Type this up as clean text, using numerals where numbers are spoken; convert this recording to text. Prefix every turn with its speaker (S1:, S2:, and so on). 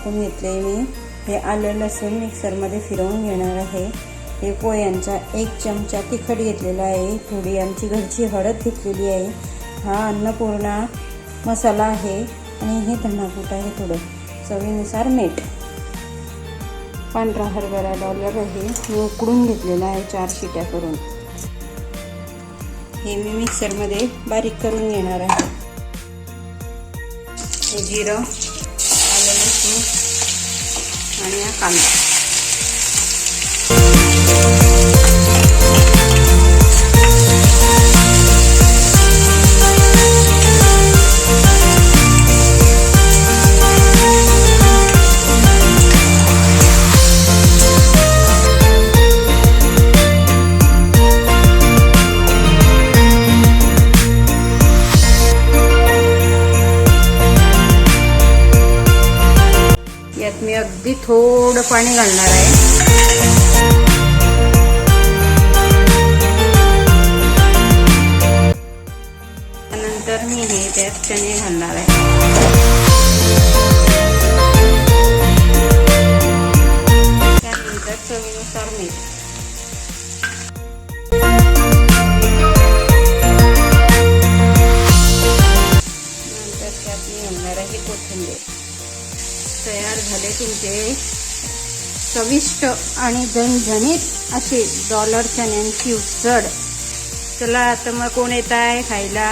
S1: टाकून घेतले मी। हे आलं लसूण मिक्सरमध्ये फिरवून घेणार आहे। हे पोह्यांचा 1 चमचा तिखट घेतलेला आहे। थोडी आमची घरची हळद घेतलेली आहे। हा अन्नपूर्णा मसाला आहे आणि हे धनापूट आहे। थोडं चवीनुसार मीठ। पांढरा हरभरा डॉलर आहे, मी उकडून घेतलेला आहे 4 शिट्या करून। हे मी मिक्सरमध्ये बारीक करून घेणार आहे। हे जिरं, आलं लसूण आणि हा कांदा। यात मी अगदी थोडं पाणी घालणार आहे। नंतर मी हे त्यात चणे घालणार आहे। त्यानंतर चवीनुसार मीठ। नंतर त्यात मी घालणार आहे कोथिंबीर। तयार झाले तुमचे चविष्ट आणि झणझणीत असे डॉलर चण्यांची उसळ। चला आता मग कोण येत आहे खायला?